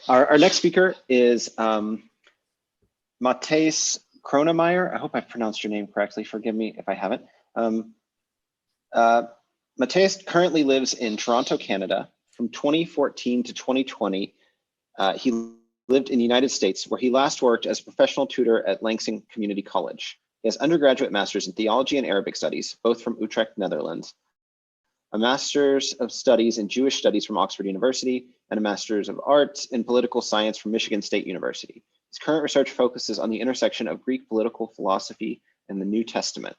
Our next speaker is Matthijs Kronemeijer. I hope I pronounced your name correctly. Forgive me if I haven't. Matthijs currently lives in Toronto, Canada. From 2014 to 2020, he lived in the United States, where he last worked as a professional tutor at Langsing Community College. He has undergraduate masters in theology and Arabic studies, both from Utrecht, Netherlands, a master's of studies in Jewish studies from Oxford University, and a master's of arts in political science from Michigan State University. His current research focuses on the intersection of Greek political philosophy and the New Testament.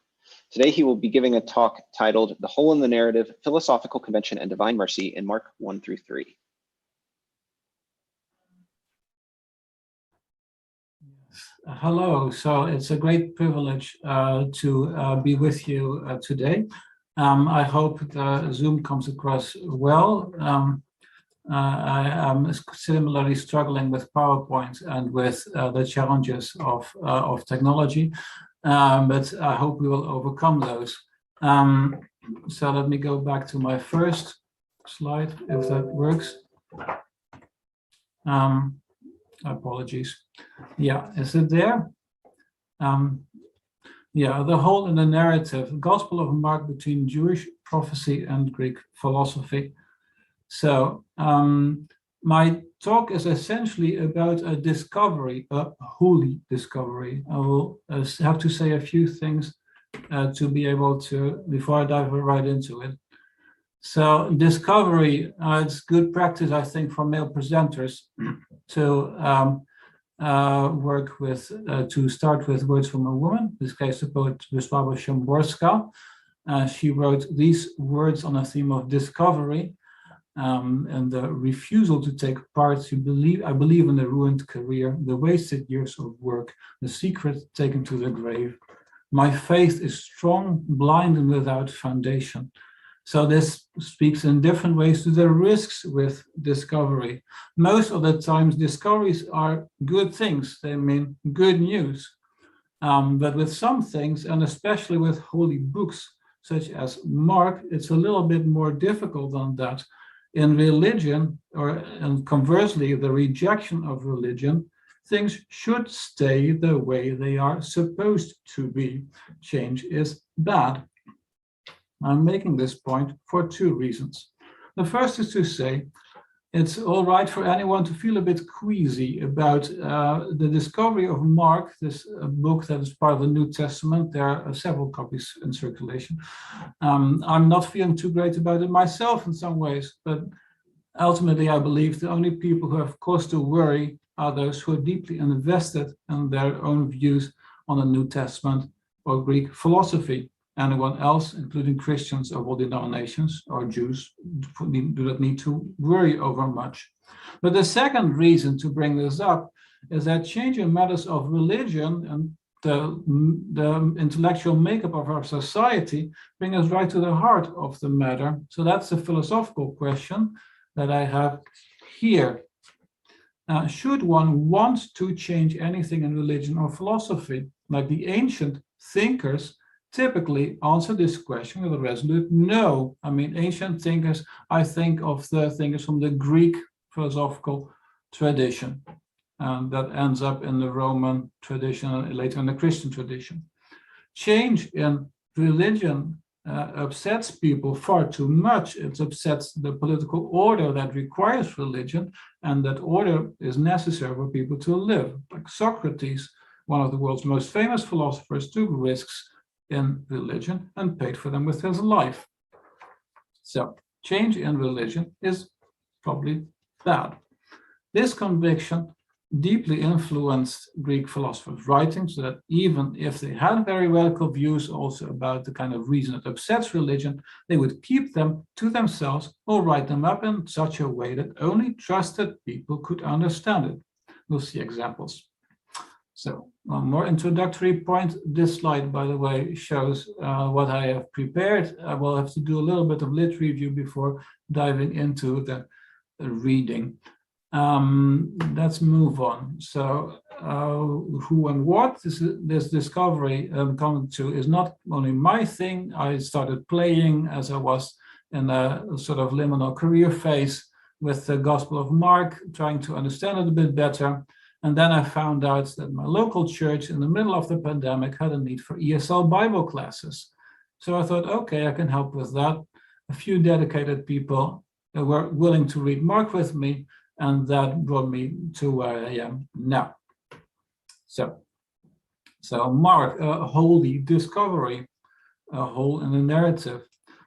Today, he will be giving a talk titled "The Hole in the Narrative, Philosophical Convention and Divine Mercy" in Mark 1-3. Hello, so it's a great privilege to be with you today. I hope the Zoom comes across well. I am similarly struggling with PowerPoint and with the challenges of technology, but I hope we will overcome those. So let me go back to my first slide, if that works. Apologies. Yeah, is it there? Yeah, the hole in the narrative, Gospel of Mark between Jewish prophecy and Greek philosophy. So my talk is essentially about a discovery, a holy discovery. I will have to say a few things to be able to, before I dive right into it. So discovery, it's good practice, I think, for male presenters to work with, to start with words from a woman, in this case, the poet Wisława Szymborska. She wrote these words on a theme of discovery and the refusal to take part. I believe in the ruined career, the wasted years of work, the secret taken to the grave. My faith is strong, blind, and without foundation. So this speaks in different ways to the risks with discovery. Most of the times, discoveries are good things. They mean good news. But with some things, and especially with holy books, such as Mark, it's a little bit more difficult than that. In religion, and conversely, the rejection of religion, things should stay the way they are supposed to be. Change is bad. I'm making this point for two reasons. The first is to say it's all right for anyone to feel a bit queasy about the discovery of Mark, this book that is part of the New Testament. There are several copies in circulation. I'm not feeling too great about it myself in some ways, but ultimately I believe the only people who have cause to worry are those who are deeply invested in their own views on the New Testament or Greek philosophy. Anyone else, including Christians of all denominations or Jews, do not need to worry over much. But the second reason to bring this up is that change in matters of religion and the intellectual makeup of our society bring us right to the heart of the matter. So that's a philosophical question that I have here. Should one want to change anything in religion or philosophy? Like the ancient thinkers typically answer this question with a resolute no. I mean, ancient thinkers, I think of the thinkers from the Greek philosophical tradition that ends up in the Roman tradition and later in the Christian tradition. Change in religion upsets people far too much. It upsets the political order that requires religion, and that order is necessary for people to live. Like Socrates, one of the world's most famous philosophers, took risks in religion and paid for them with his life. So change in religion is probably bad. This conviction deeply influenced Greek philosophers' writings, so that even if they had very radical views also about the kind of reason that upsets religion, they would keep them to themselves or write them up in such a way that only trusted people could understand it. We'll see examples. So one more introductory point. This slide, by the way, shows what I have prepared. I will have to do a little bit of lit review before diving into the reading. Let's move on. So who and what this discovery coming to is not only my thing. I started playing as I was in a sort of liminal career phase with the Gospel of Mark, trying to understand it a bit better. And then I found out that my local church in the middle of the pandemic had a need for ESL Bible classes. So I thought, okay, I can help with that. A few dedicated people were willing to read Mark with me, and that brought me to where I am now. So Mark, a holy discovery, a hole in the narrative.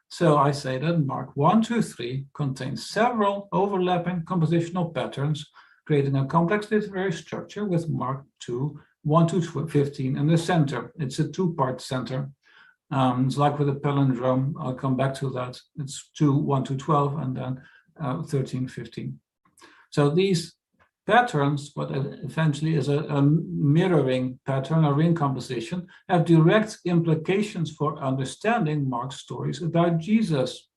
So I say that Mark 1, 2, 3 contains several overlapping compositional patterns, creating a complex literary structure with Mark 2, 1 to 15 in the center. It's a two-part center. It's like with a palindrome. I'll come back to that. It's 2, 1 to 12, and then 13, 15. So these patterns, what eventually is a mirroring pattern or ring composition, have direct implications for understanding Mark's stories about Jesus.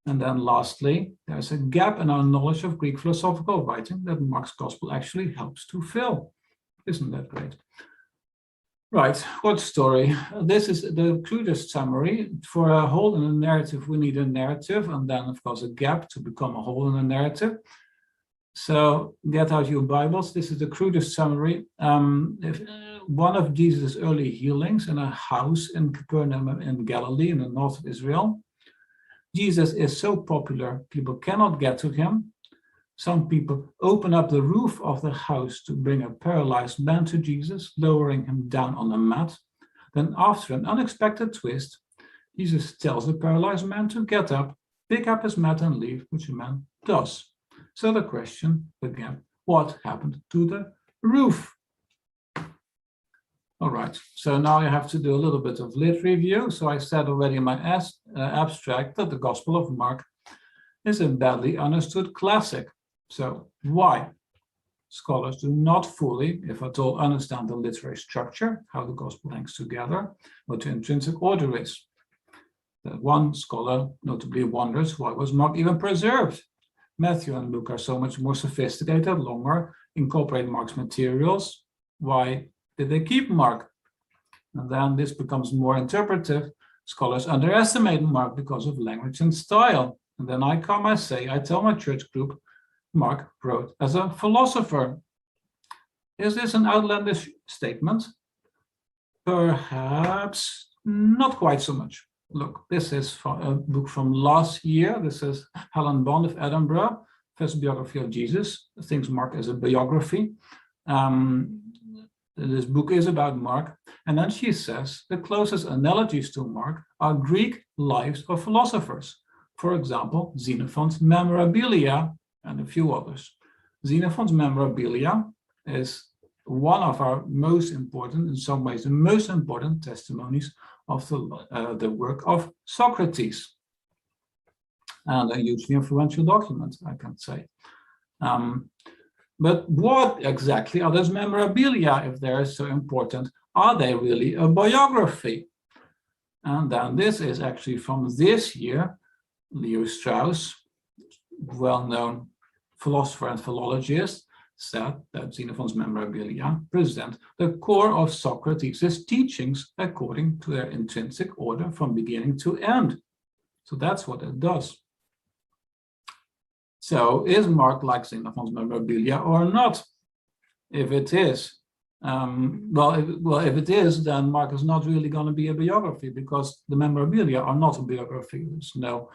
And then lastly, there's a gap in our knowledge of Greek philosophical writing that Mark's gospel actually helps to fill. Isn't that great? Right, what story? This is the crudest summary. For a hole in a narrative, we need a narrative, and then of course a gap to become a hole in a narrative. So get out your Bibles. This is the crudest summary. One of Jesus' early healings in a house in Capernaum in Galilee, in the north of Israel. Jesus is so popular, people cannot get to him. Some people open up the roof of the house to bring a paralyzed man to Jesus, lowering him down on a mat. Then after an unexpected twist, Jesus tells the paralyzed man to get up, pick up his mat and leave, which the man does. So the question again, what happened to the roof? All right, so now I have to do a little bit of lit review. So I said already in my abstract that the Gospel of Mark is a badly understood classic. So why? Scholars do not fully, if at all, understand the literary structure, how the Gospel hangs together, what the intrinsic order is. One scholar notably wonders, why was Mark even preserved? Matthew and Luke are so much more sophisticated, longer, incorporate Mark's materials. Why did they keep Mark? And then this becomes more interpretive. Scholars underestimate Mark because of language and style. And then I tell my church group, Mark wrote as a philosopher. Is this an outlandish statement? Perhaps not quite so much. Look, this is a book from last year. This is Helen Bond of Edinburgh, first biography of Jesus. Thinks Mark as a biography. This book is about Mark. And then she says the closest analogies to Mark are Greek lives of philosophers. For example, Xenophon's Memorabilia and a few others. Xenophon's Memorabilia is one of our most important, in some ways, the most important testimonies of the work of Socrates, and a hugely influential document, I can say. But what exactly are those memorabilia if they're so important? Are they really a biography? And then this is actually from this year. Leo Strauss, well-known philosopher and philologist, said that Xenophon's Memorabilia present the core of Socrates' teachings according to their intrinsic order from beginning to end. So that's what it does. So is Mark like Xenophon's Memorabilia or not? If it is, if it is, then Mark is not really going to be a biography, because the memorabilia are not a biography. There's no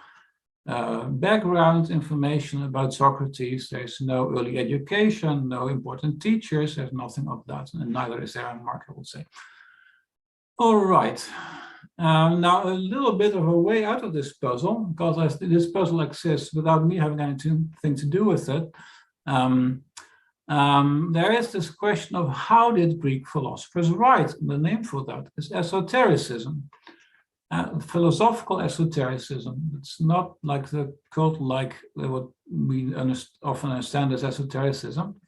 background information about Socrates. There's no early education, no important teachers. There's nothing of that, and neither is there in Mark, I would say. All right. Now, a little bit of a way out of this puzzle, because this puzzle exists without me having anything to do with it. There is this question of how did Greek philosophers write? And the name for that is esotericism. Philosophical esotericism. It's not like the cult, like what we often understand as esotericism,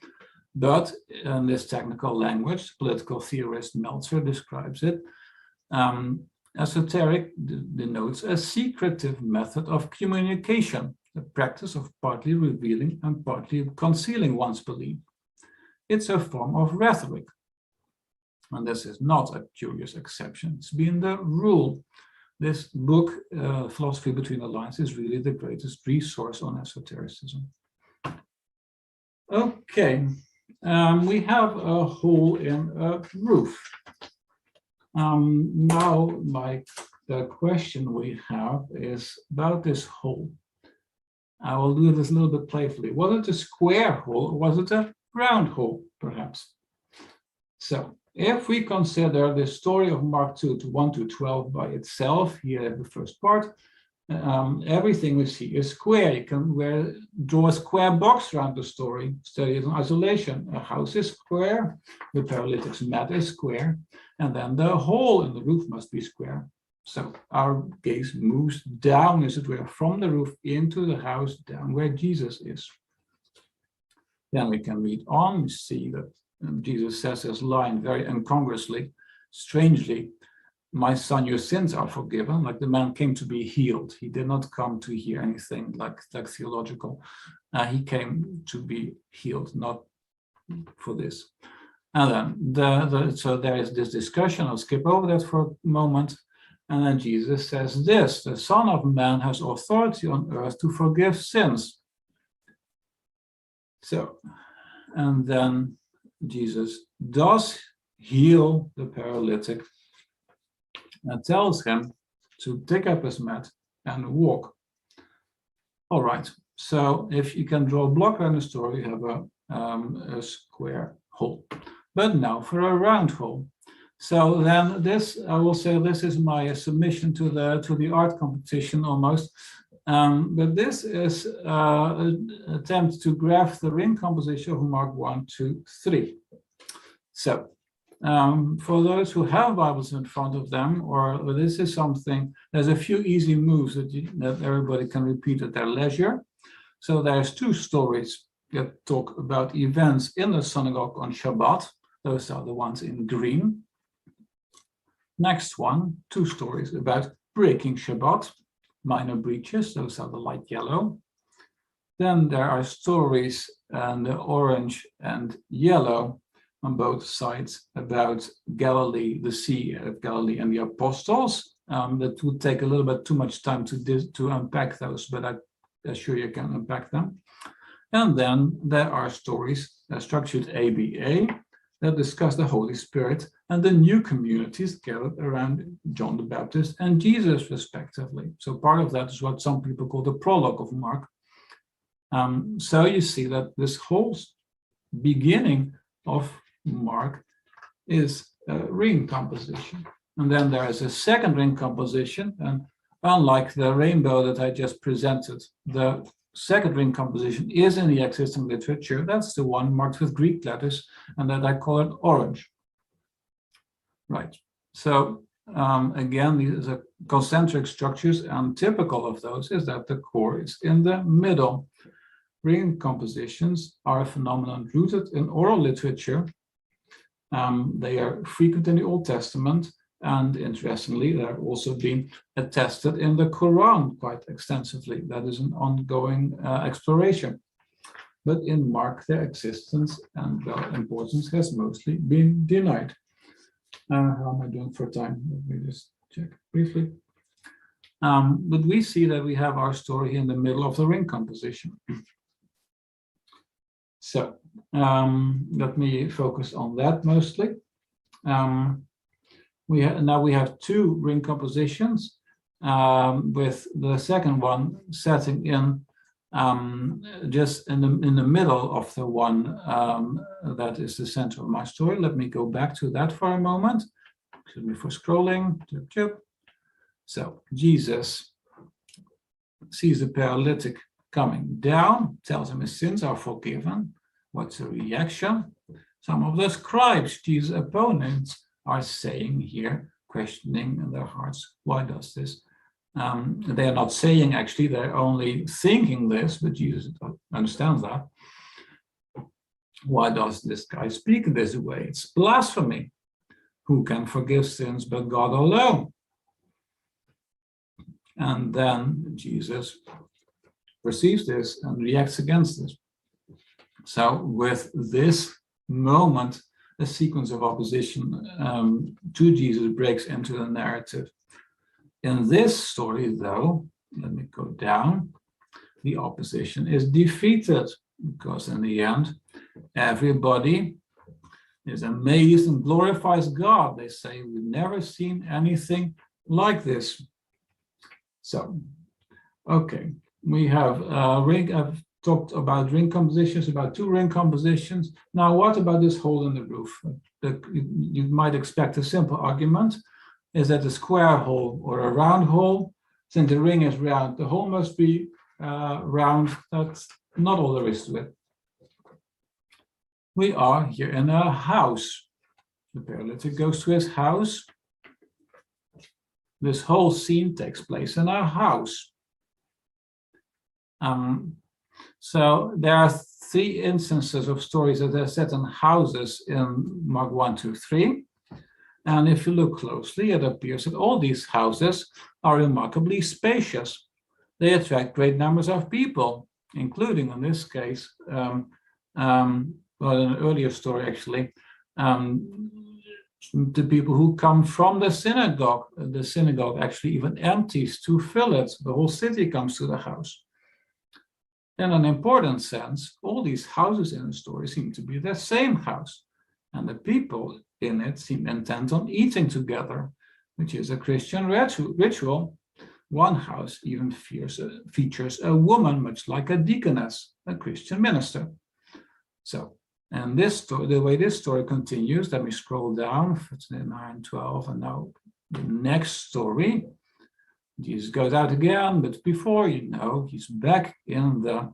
but in this technical language, political theorist Meltzer describes it. Esoteric denotes a secretive method of communication, the practice of partly revealing and partly concealing one's belief. It's a form of rhetoric. And this is not a curious exception. It's been the rule. This book, Philosophy Between the Lines, is really the greatest resource on esotericism. Okay, we have a hole in a roof. Now, the question we have is about this hole. I will do this a little bit playfully. Was it a square hole or was it a round hole, perhaps? So, if we consider the story of Mark 2 to 1 to 12 by itself, here the first part, everything we see is square. You can draw a square box around the story. Study it in isolation. A house is square, the paralytic's mat is square, and then the hole in the roof must be square. So our gaze moves down, as it were, from the roof into the house, down where Jesus is. Then we can read on. We see that Jesus says this line very incongruously, strangely, "My son, your sins are forgiven." Like the man came to be healed. He did not come to hear anything like theological. He came to be healed, not for this. And then so there is this discussion. I'll skip over that for a moment. And then Jesus says this: "The Son of Man has authority on earth to forgive sins." So, and then Jesus does heal the paralytic and tells him to take up his mat and walk. All right, so if you can draw a block around the story, you have a square hole. But now for a round hole. So then this, I will say, this is my submission to the art competition almost. But this is an attempt to graph the ring composition of Mark 1, 2, 3. So for those who have Bibles in front of them, or this is something, there's a few easy moves that everybody can repeat at their leisure. So there's two stories that talk about events in the synagogue on Shabbat. Those are the ones in green. Next one, two stories about breaking Shabbat, minor breaches. Those are the light yellow. Then there are stories in the orange and yellow on both sides about Galilee, the Sea of Galilee, and the apostles. That would take a little bit too much time to unpack those, but I assure you can unpack them. And then there are stories structured ABA that discuss the Holy Spirit and the new communities gathered around John the Baptist and Jesus, respectively. So part of that is what some people call the prologue of Mark. So you see that this whole beginning of Mark is a ring composition. And then there is a second ring composition, and unlike the rainbow that I just presented, the second ring composition is in the existing literature. That's the one marked with Greek letters, and that I call it orange. Right. So again, these are concentric structures, and typical of those is that the core is in the middle. Ring compositions are a phenomenon rooted in oral literature. They are frequent in the Old Testament, and interestingly, they're also being attested in the Quran quite extensively. That is an ongoing exploration. But in Mark, their existence and their importance has mostly been denied. How am I doing for time? Let me just check briefly. But we see that we have our story in the middle of the ring composition. So let me focus on that mostly. Now we have two ring compositions, with the second one setting in just in the middle of the one that is the center of my story. Let me go back to that for a moment. Excuse me for scrolling. So Jesus sees the paralytic coming down, tells him his sins are forgiven. What's the reaction? Some of the scribes, Jesus' opponents, are saying here, questioning in their hearts, why does this? They're not saying actually, they're only thinking this, but Jesus understands that. Why does this guy speak this way? It's blasphemy. Who can forgive sins but God alone? And then Jesus perceives this and reacts against this. So with this moment, a sequence of opposition to Jesus breaks into the narrative. In this story, though, let me go down, the opposition is defeated. because in the end, everybody is amazed and glorifies God. They say, we've never seen anything like this. So, okay, we have I've talked about ring compositions, about 2 ring compositions. Now, what about this hole in the roof? You might expect a simple argument. Is that a square hole or a round hole? Since the ring is round, the hole must be round. That's not all there is to it. We are here in a house. The paralytic goes to his house. This whole scene takes place in a house. So there are 3 instances of stories that are set in houses in Mark 1, 2, 3. And if you look closely, it appears that all these houses are remarkably spacious. They attract great numbers of people, including, in this case, well, in an earlier story actually, the people who come from the synagogue. The synagogue actually even empties to fill it. The whole city comes to the house. In an important sense, all these houses in the story seem to be the same house, and the people in it seem intent on eating together, which is a Christian ritual. One house even features a woman, much like a deaconess, a Christian minister. So, and this story, the way this story continues, let me scroll down to 9, 12, and now the next story. Jesus goes out again, but before you know, he's back in the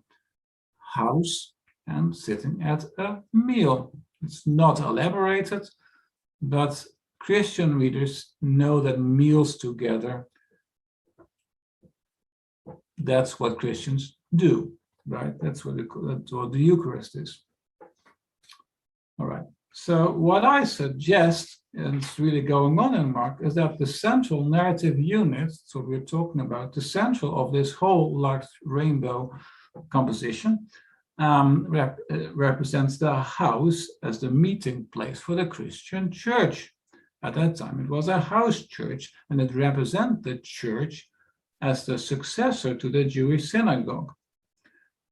house and sitting at a meal. It's not elaborated, but Christian readers know that meals together, that's what Christians do, right? That's what the Eucharist is. All right. So what I suggest, and it's really going on in Mark, is that the central narrative unit, so we're talking about the central of this whole large rainbow composition, represents the house as the meeting place for the Christian church. At that time, it was a house church, and it represents the church as the successor to the Jewish synagogue.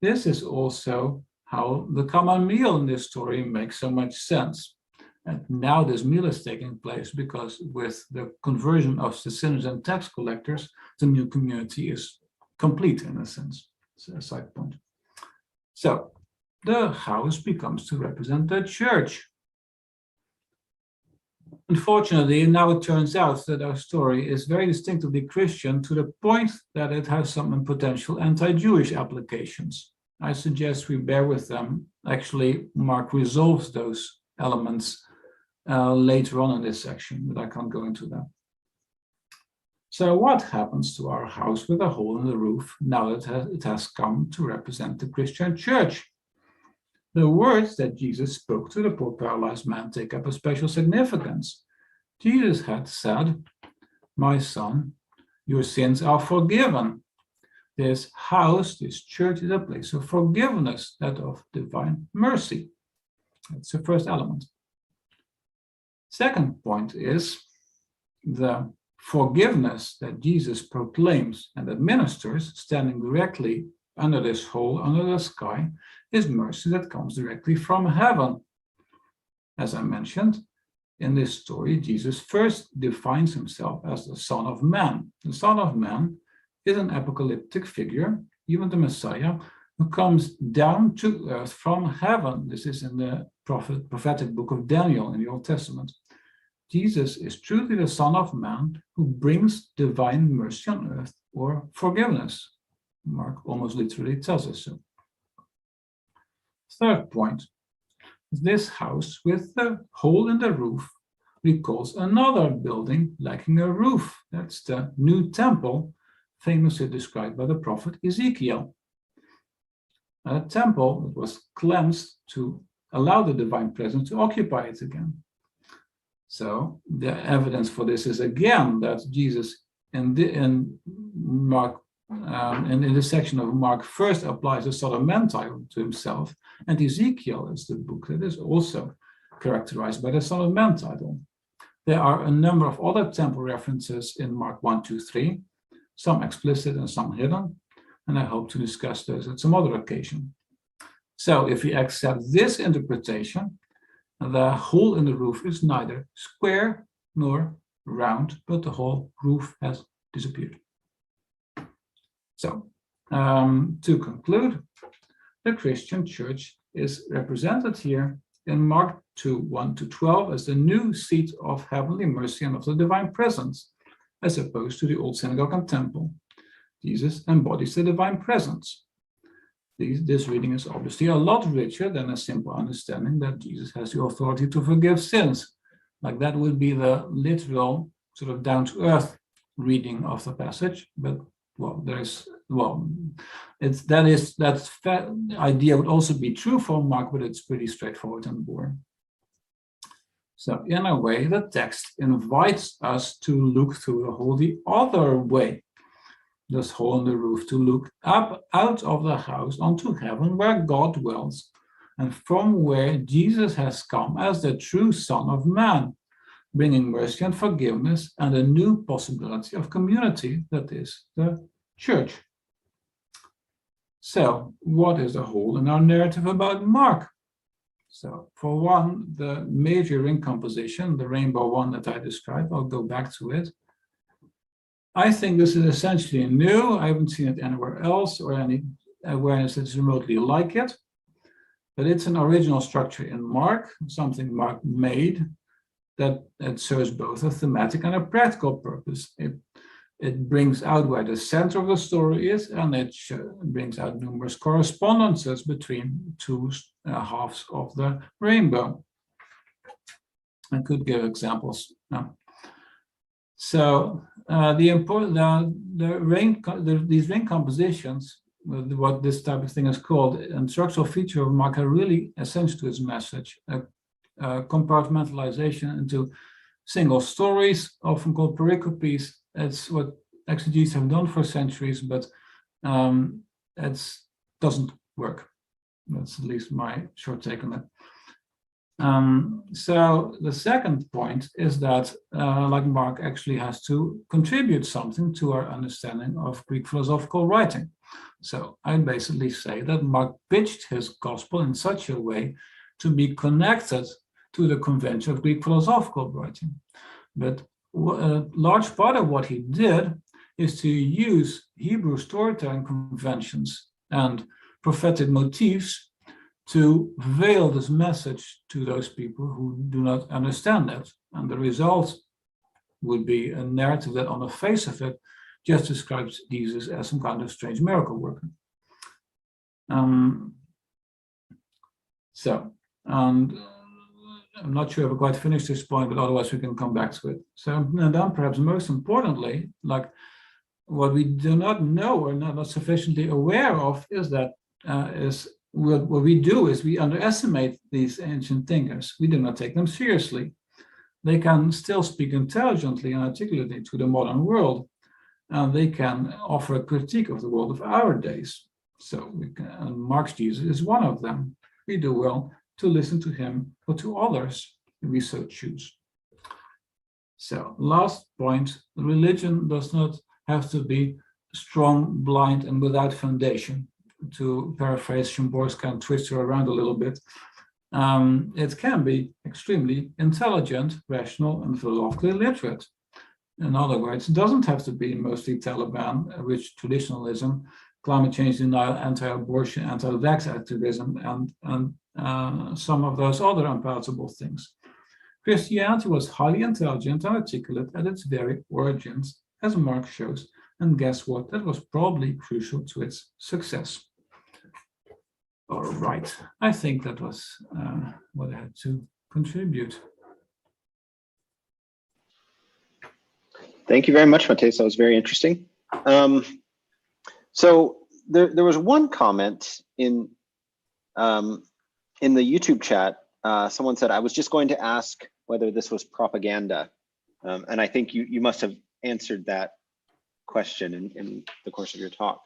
This is also how the common meal in this story makes so much sense. And now this meal is taking place because with the conversion of the sinners and tax collectors, the new community is complete in a sense. It's a side point. So the house becomes to represent the church. Unfortunately, now it turns out that our story is very distinctively Christian to the point that it has some potential anti-Jewish applications. I suggest we bear with them. Actually, Mark resolves those elements later on in this section, but I can't go into that. So what happens to our house with a hole in the roof now that it has come to represent the Christian church? The words that Jesus spoke to the poor paralyzed man take up a special significance. Jesus had said, "My son, your sins are forgiven." This house, this church, is a place of forgiveness, that of divine mercy. That's the first element. Second point is the forgiveness that Jesus proclaims and administers, standing directly under this hole, under the sky, is mercy that comes directly from heaven. As I mentioned, in this story, Jesus first defines himself as the Son of Man. The Son of Man is an apocalyptic figure, even the Messiah, who comes down to earth from heaven. This is in the prophetic book of Daniel in the Old Testament. Jesus is truly the Son of Man who brings divine mercy on earth, or forgiveness. Mark almost literally tells us so. Third point, this house with the hole in the roof recalls another building lacking a roof. That's the new temple, famously described by the prophet Ezekiel. A temple that was cleansed to allow the divine presence to occupy it again. So the evidence for this is again that Jesus in Mark, in this section of Mark, first applies the Son of Man title to himself, and Ezekiel is the book that is also characterized by the Son of Man title. There are a number of other temple references in Mark 1, 2, 3, some explicit and some hidden, and I hope to discuss those at some other occasion. So if we accept this interpretation, the hole in the roof is neither square nor round, but the whole roof has disappeared. So, to conclude, the Christian church is represented here in Mark 2, 1-12 as the new seat of heavenly mercy and of the divine presence, as opposed to the old synagogue and temple. Jesus embodies the divine presence. This reading is obviously a lot richer than a simple understanding that Jesus has the authority to forgive sins. Like that would be the literal, sort of down-to-earth reading of the passage. But that idea would also be true for Mark, but it's pretty straightforward and boring. So in a way, the text invites us to look through the hole the other way. This hole in the roof, to look up out of the house onto heaven where God dwells, and from where Jesus has come as the true Son of Man, bringing mercy and forgiveness and a new possibility of community, that is the church. So, what is the hole in our narrative about Mark? So, for one, the major ring composition, the rainbow one that I described, I'll go back to it. I think this is essentially new. I haven't seen it anywhere else or any awareness that's remotely like it. But it's an original structure in Mark, something Mark made that serves both a thematic and a practical purpose. It brings out where the center of the story is, and it brings out numerous correspondences between two halves of the rainbow. I could give examples now. So these ring compositions, what this type of thing is called, and structural feature of Mark are really essential to his message. Compartmentalization into single stories, often called pericopes. It's what exegetes have done for centuries, but it doesn't work. That's at least my short take on it. So the second point is that, like Mark actually has to contribute something to our understanding of Greek philosophical writing. So I basically say that Mark pitched his gospel in such a way to be connected to the convention of Greek philosophical writing. But a large part of what he did is to use Hebrew storytelling conventions and prophetic motifs to veil this message to those people who do not understand it. And the result would be a narrative that on the face of it just describes Jesus as some kind of strange miracle worker. And I'm not sure if I quite finished this point, but otherwise we can come back to it. So, and then perhaps most importantly, like what we do not know or not sufficiently aware of is that what we do is we underestimate these ancient thinkers. We do not take them seriously. They can still speak intelligently and articulately to the modern world, and they can offer a critique of the world of our days. So and Mark's Jesus is one of them. We do well to listen to him or to others if we so choose. So last point, religion does not have to be strong, blind, and without foundation. To paraphrase Szymborska and twist her around a little bit, it can be extremely intelligent, rational, and philosophically literate. In other words, it doesn't have to be mostly Taliban, rich traditionalism, climate change denial, anti-abortion, anti-vax activism, and some of those other unpalatable things. Christianity was highly intelligent and articulate at its very origins, as Mark shows, and guess what? That was probably crucial to its success. All right, I think that was what I had to contribute. Thank you very much, Matthijs. That was very interesting. So there was one comment in the YouTube chat. Someone said, I was just going to ask whether this was propaganda. And I think you must have answered that question in the course of your talk.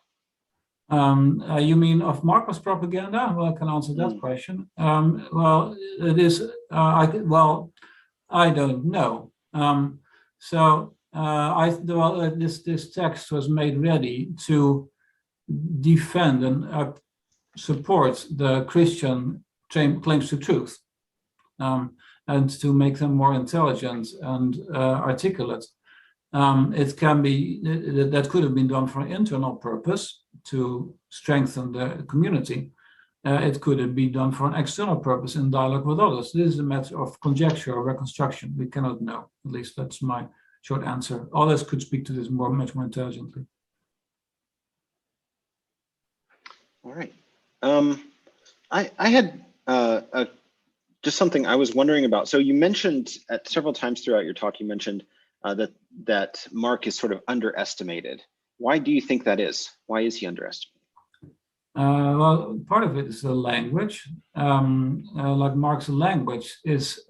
You mean of Marcos propaganda? Well, I can answer that question. Well, it is, I don't know. This text was made ready to defend an support the Christian claims to truth, and to make them more intelligent and articulate. It can be that could have been done for an internal purpose to strengthen the community. It could have been done for an external purpose in dialogue with others. This is a matter of conjecture or reconstruction. We cannot know. At least that's my short answer. Others could speak to this much more intelligently. All right. I had just something I was wondering about. So you mentioned at several times throughout your talk, you mentioned that Mark is sort of underestimated. Why do you think that is? Why is he underestimated? Well, part of it is the language. Like Mark's language is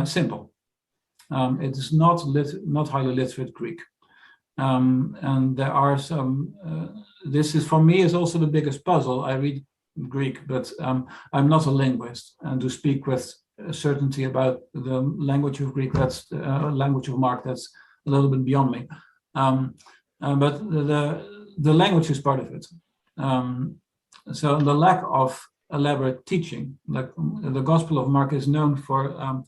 simple. It is not highly literate Greek. And there are some, this is for me is also the biggest puzzle. I read Greek, but I'm not a linguist, and to speak with certainty about the language of Greek, that's language of Mark, that's a little bit beyond me. But the language is part of it. So the lack of elaborate teaching, like the Gospel of Mark is known for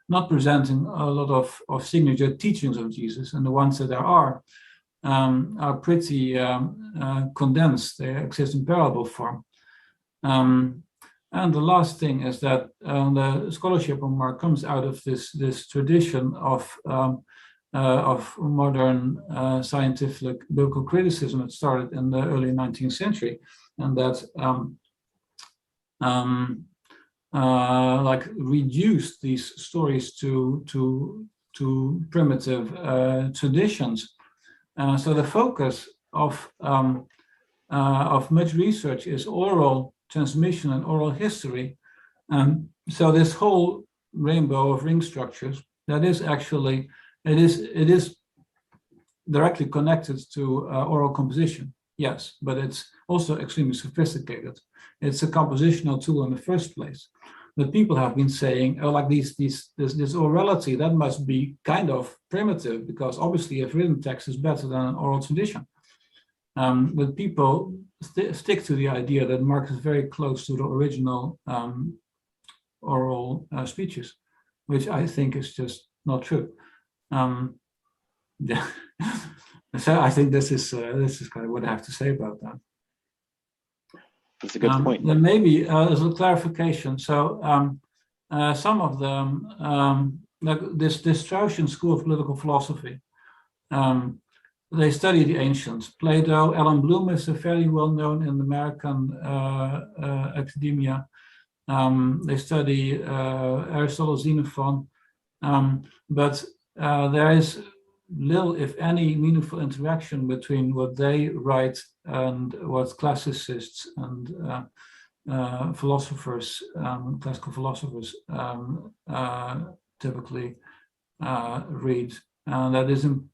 not presenting a lot of signature teachings of Jesus, and the ones that there are pretty condensed. They exist in parable form. And the last thing is that the scholarship of Mark comes out of this tradition of modern scientific biblical criticism that started in the early 19th century, and that like reduced these stories to primitive traditions. So the focus of much research is oral transmission and oral history. So this whole rainbow of ring structures, that is actually, it is directly connected to oral composition, yes, but it's also extremely sophisticated. It's a compositional tool in the first place. But people have been saying, oh, like this orality, that must be kind of primitive, because obviously a written text is better than an oral tradition. But people stick to the idea that Mark is very close to the original oral speeches, which I think is just not true. Yeah. So I think this is kind of what I have to say about that. That's a good point. Then maybe as a clarification, so some of them, like this Straussian school of political philosophy, they study the ancients. Plato, Alan Bloom is fairly well known in American academia. They study Aristotle, Xenophon, but there is little, if any, meaningful interaction between what they write and what classicists and philosophers, classical philosophers, typically read. And that isn't,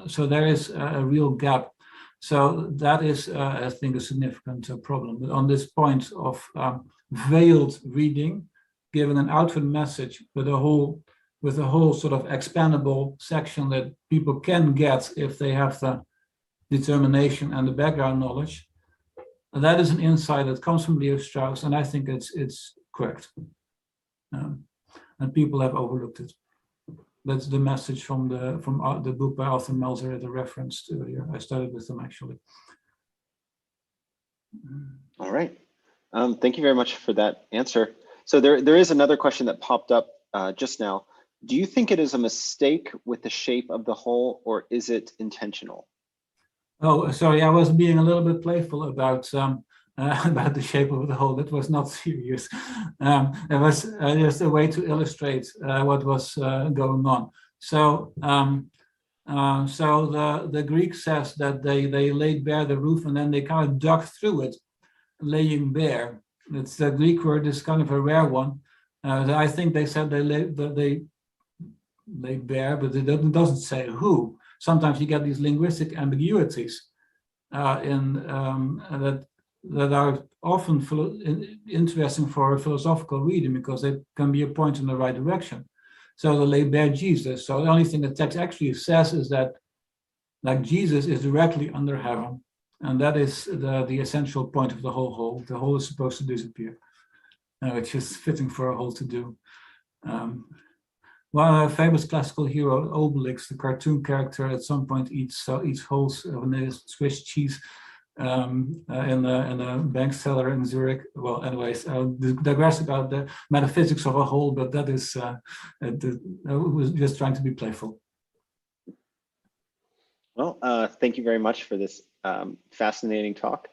so there is a real gap. So that is, I think, a significant problem. But on this point of veiled reading, giving an outward message with a whole sort of expandable section that people can get if they have the determination and the background knowledge. That is an insight that comes from Leo Strauss, and I think it's correct. And people have overlooked it. That's the message from the book by Arthur Melzer that I referenced earlier. I studied with them actually. All right. Thank you very much for that answer. So there is another question that popped up just now. Do you think it is a mistake with the shape of the hole, or is it intentional? Oh, sorry, I was being a little bit playful about the shape of the hole. That was not serious. It was just a way to illustrate what was going on. So, so the Greek says that they laid bare the roof and then they kind of dug through it, laying bare. It's the Greek word is kind of a rare one. I think they said they laid bare, but it doesn't say who. Sometimes you get these linguistic ambiguities that are often interesting for philosophical reading because they can be a point in the right direction. So they lay bare Jesus. So the only thing the text actually says is that, like, Jesus is directly under heaven, And that is the essential point of the whole. The whole is supposed to disappear, which is fitting for a whole to do. One famous classical hero, Obelix, the cartoon character, at some point eats holes of a Swiss cheese in a bank cellar in Zurich. Well, anyways, I'll digress about the metaphysics of a whole, but that is, I was just trying to be playful. Well, thank you very much for this fascinating talk.